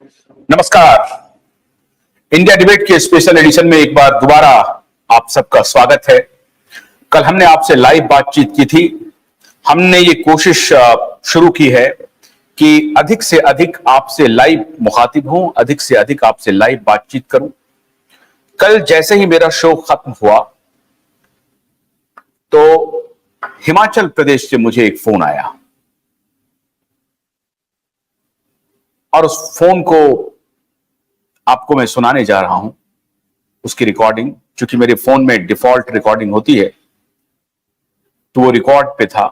नमस्कार। India debate के special edition में एक बार दोबारा आप सबका स्वागत है। कल हमने आपसे लाइव बातचीत की थी। हमने ये कोशिश शुरू की है कि अधिक से अधिक आपसे लाइव मुखातिब हूं, अधिक से अधिक आपसे लाइव बातचीत करूं। कल जैसे ही मेरा शो खत्म हुआ तो हिमाचल प्रदेश से मुझे एक फोन आया और उस फोन को आपको मैं सुनाने जा रहा हूं। उसकी रिकॉर्डिंग, चूंकि मेरे फोन में डिफॉल्ट रिकॉर्डिंग होती है तो वो रिकॉर्ड पे था।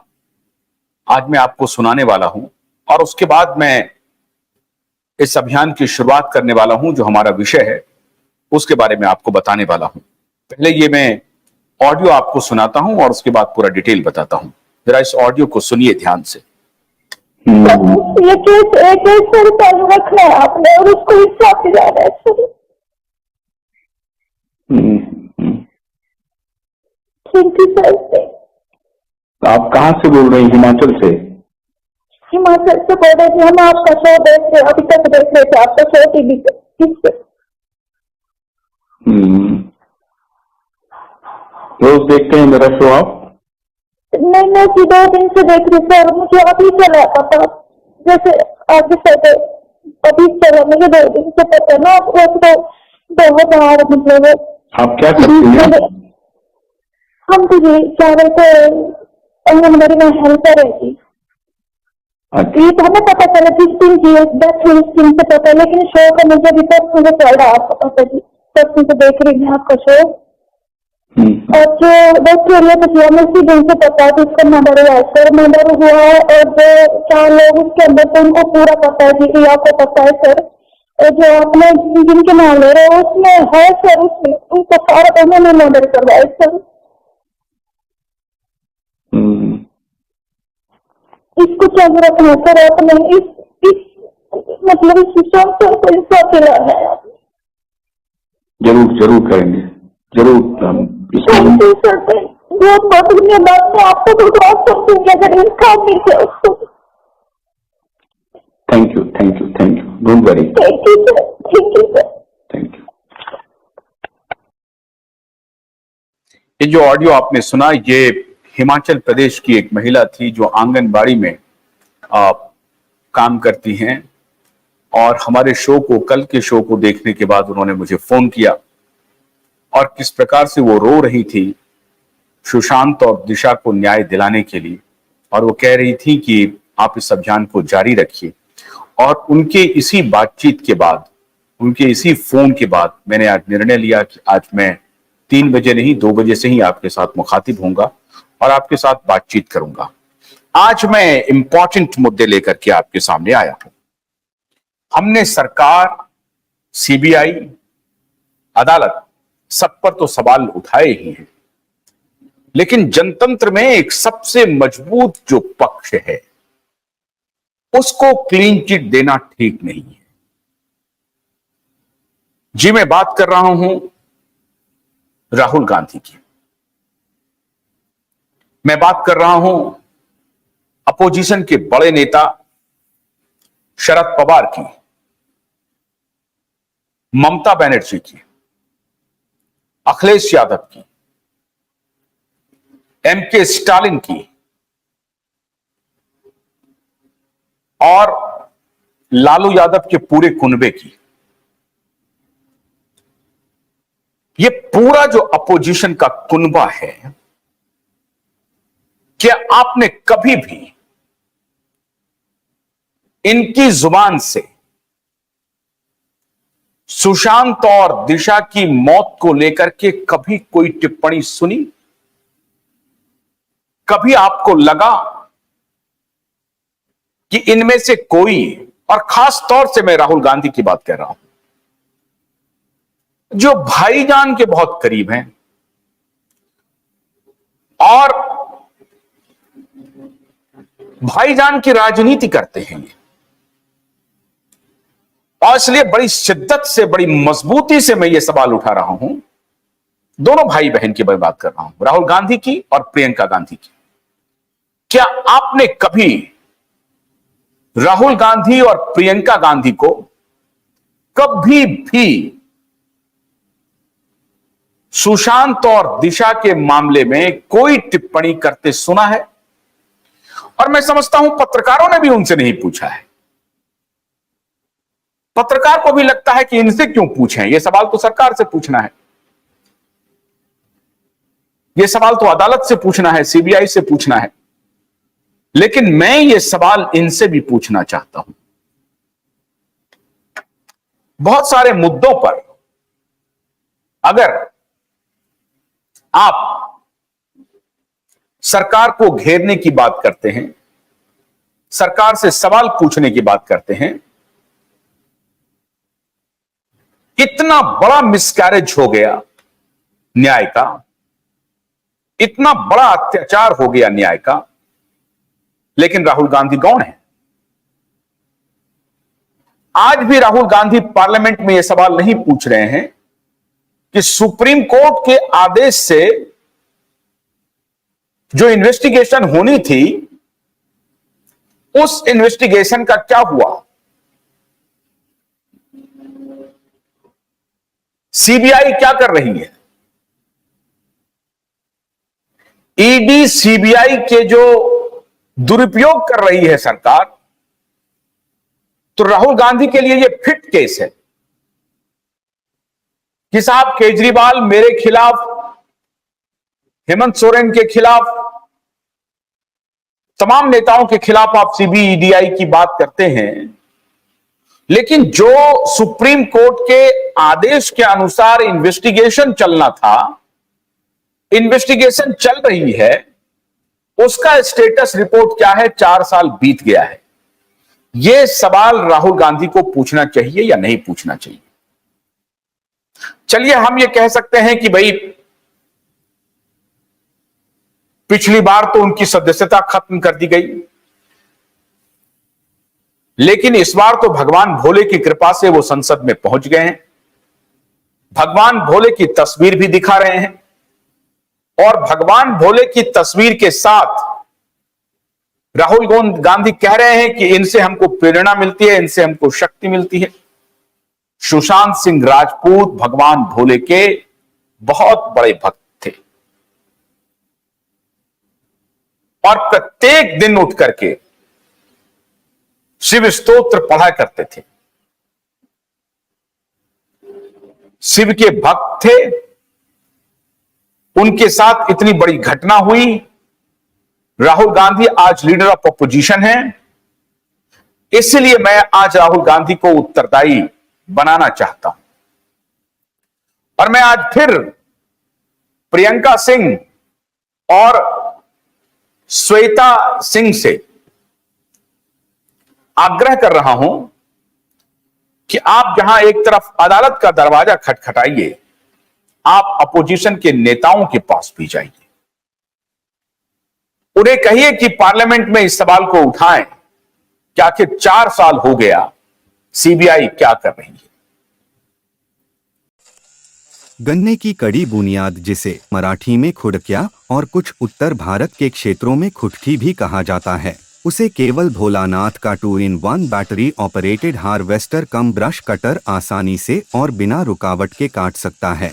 आज मैं आपको सुनाने वाला हूं और उसके बाद मैं इस अभियान की शुरुआत करने वाला हूं। जो हमारा विषय है उसके बारे में आपको बताने वाला हूं। पहले ये मैं ऑडियो आपको सुनाता हूं और उसके बाद पूरा डिटेल बताता हूं। जरा इस ऑडियो को सुनिए ध्यान से। ये केस एक सर चालू रखना है आपने और उसको हिसाब से जाना है सर। Thank you sir. आप कहाँ से बोल रहे हैं? हिमाचल से? हिमाचल से बोल रहे थे। हम आपका शो देख रहे, अभी तक देख रहे थे आपका शो टीवी पे। रोज देखते हैं मेरा शो आप? नहीं मैं 2 दिन से देख रही सर। मुझे अभी चला पता, जैसे आगे से अभी चला मुझे 2 दिन से पता ना। आपको तो बहुत हार मतलब आप क्या करती हैं? हम तो ये क्या बोलते आंगनबाड़ी में हेल्पर है जी। ये तो हमें पता चला 15 दिन से पता है, लेकिन शो का मुझे अभी तक मुझे चल रहा है आपको पता जी। तब से देख रही हूँ आपका शो और जो डॉक्टर तो हमें इसी दिन से पता है कि उसका मर्डर हुआ है सर। मर्डर हुआ है और जो 4 लोग उसके अंदर तो उनको पूरा पता है जी, आपको पता है सर। और जो आपने जिनके नाम ले रहे हो उसमें है सर, उसमें उनको सारा उन्होंने मर्डर करवाया सर। इसको क्या रखना सर आपने इस मतलब इस सिस्टम से इंसाफ दिलाना है। जरूर जरूर करेंगे, जरूर। बहुत बहुत धन्यवाद। मैं आपको तो अगर इंसान नहीं है उसको। Thank you thank you thank you. Don't worry. Thank you sir. Thank you sir. Thank you. ये जो ऑडियो आपने सुना ये हिमाचल प्रदेश की एक महिला थी जो आंगनबाड़ी में काम करती हैं और हमारे शो को, कल के शो को देखने के बाद उन्होंने मुझे फोन किया और किस प्रकार से वो रो रही थी सुशांत और दिशा को न्याय दिलाने के लिए। और वो कह रही थी कि आप इस अभियान को जारी रखिए। और उनके इसी बातचीत के बाद, उनके इसी फोन के बाद मैंने आज निर्णय लिया कि आज मैं 3 बजे नहीं 2 बजे से ही आपके साथ मुखातिब होऊंगा और आपके साथ बातचीत करूंगा। आज मैं इंपॉर्टेंट मुद्दे लेकर के आपके सामने आया हूं। हमने सरकार, सीबीआई, अदालत सब पर तो सवाल उठाए ही हैं, लेकिन जनतंत्र में एक सबसे मजबूत जो पक्ष है उसको क्लीन चिट देना ठीक नहीं है। जी मैं बात कर रहा हूं राहुल गांधी की। मैं बात कर रहा हूं अपोजिशन के बड़े नेता शरद पवार की, ममता बनर्जी की, अखिलेश यादव की, एमके स्टालिन की और लालू यादव के पूरे कुनबे की। ये पूरा जो अपोजिशन का कुनबा है, क्या आपने कभी भी इनकी जुबान से सुशांत और दिशा की मौत को लेकर के कभी कोई टिप्पणी सुनी? कभी आपको लगा कि इनमें से कोई, और खास तौर से मैं राहुल गांधी की बात कर रहा हूं जो भाईजान के बहुत करीब हैं और भाईजान की राजनीति करते हैं ये, और इसलिए बड़ी शिद्दत से, बड़ी मजबूती से मैं ये सवाल उठा रहा हूं। दोनों भाई बहन की मैं बात कर रहा हूं, राहुल गांधी की और प्रियंका गांधी की। क्या आपने कभी राहुल गांधी और प्रियंका गांधी को कभी भी सुशांत और दिशा के मामले में कोई टिप्पणी करते सुना है? और मैं समझता हूं पत्रकारों ने भी उनसे नहीं पूछा है। पत्रकार को भी लगता है कि इनसे क्यों पूछें, यह सवाल तो सरकार से पूछना है, यह सवाल तो अदालत से पूछना है, सीबीआई से पूछना है। लेकिन मैं यह सवाल इनसे भी पूछना चाहता हूं। बहुत सारे मुद्दों पर अगर आप सरकार को घेरने की बात करते हैं, सरकार से सवाल पूछने की बात करते हैं, इतना बड़ा मिसकैरेज हो गया न्याय का, इतना बड़ा अत्याचार हो गया न्याय का, लेकिन राहुल गांधी कौन है? आज भी राहुल गांधी पार्लियामेंट में यह सवाल नहीं पूछ रहे हैं कि सुप्रीम कोर्ट के आदेश से जो इन्वेस्टिगेशन होनी थी, उस इन्वेस्टिगेशन का क्या हुआ? सीबीआई क्या कर रही है? ईडी सीबीआई के जो दुरुपयोग कर रही है सरकार, तो राहुल गांधी के लिए यह फिट केस है कि साहब केजरीवाल मेरे खिलाफ, हेमंत सोरेन के खिलाफ, तमाम नेताओं के खिलाफ आप सीबीआई की बात करते हैं, लेकिन जो सुप्रीम कोर्ट के आदेश के अनुसार इन्वेस्टिगेशन चलना था, इन्वेस्टिगेशन चल रही है, उसका स्टेटस रिपोर्ट क्या है? 4 साल बीत गया है। यह सवाल राहुल गांधी को पूछना चाहिए या नहीं पूछना चाहिए? चलिए हम यह कह सकते हैं कि भाई पिछली बार तो उनकी सदस्यता खत्म कर दी गई, लेकिन इस बार तो भगवान भोले की कृपा से वो संसद में पहुंच गए हैं। भगवान भोले की तस्वीर भी दिखा रहे हैं और भगवान भोले की तस्वीर के साथ राहुल गांधी कह रहे हैं कि इनसे हमको प्रेरणा मिलती है, इनसे हमको शक्ति मिलती है। सुशांत सिंह राजपूत भगवान भोले के बहुत बड़े भक्त थे और प्रत्येक दिन उठ करके शिव स्तोत्र पढ़ा करते थे। शिव के भक्त थे, उनके साथ इतनी बड़ी घटना हुई। राहुल गांधी आज लीडर ऑफ अपोजिशन हैं, इसलिए मैं आज राहुल गांधी को उत्तरदायी बनाना चाहता हूं। और मैं आज फिर प्रियंका सिंह और श्वेता सिंह से आग्रह कर रहा हूं कि आप जहां एक तरफ अदालत का दरवाजा खटखटाइए, आप अपोजिशन के नेताओं के पास भी जाइए, उन्हें कहिए कि पार्लियामेंट में इस सवाल को उठाएं कि आखिर 4 साल हो गया, सीबीआई क्या कर रही है। गन्ने की कड़ी बुनियाद, जिसे मराठी में खुड़किया और कुछ उत्तर भारत के क्षेत्रों में खुटकी भी कहा जाता है, उसे केवल भोलानाथ का 2-in-1 बैटरी ऑपरेटेड हार्वेस्टर कम ब्रश कटर आसानी से और बिना रुकावट के काट सकता है।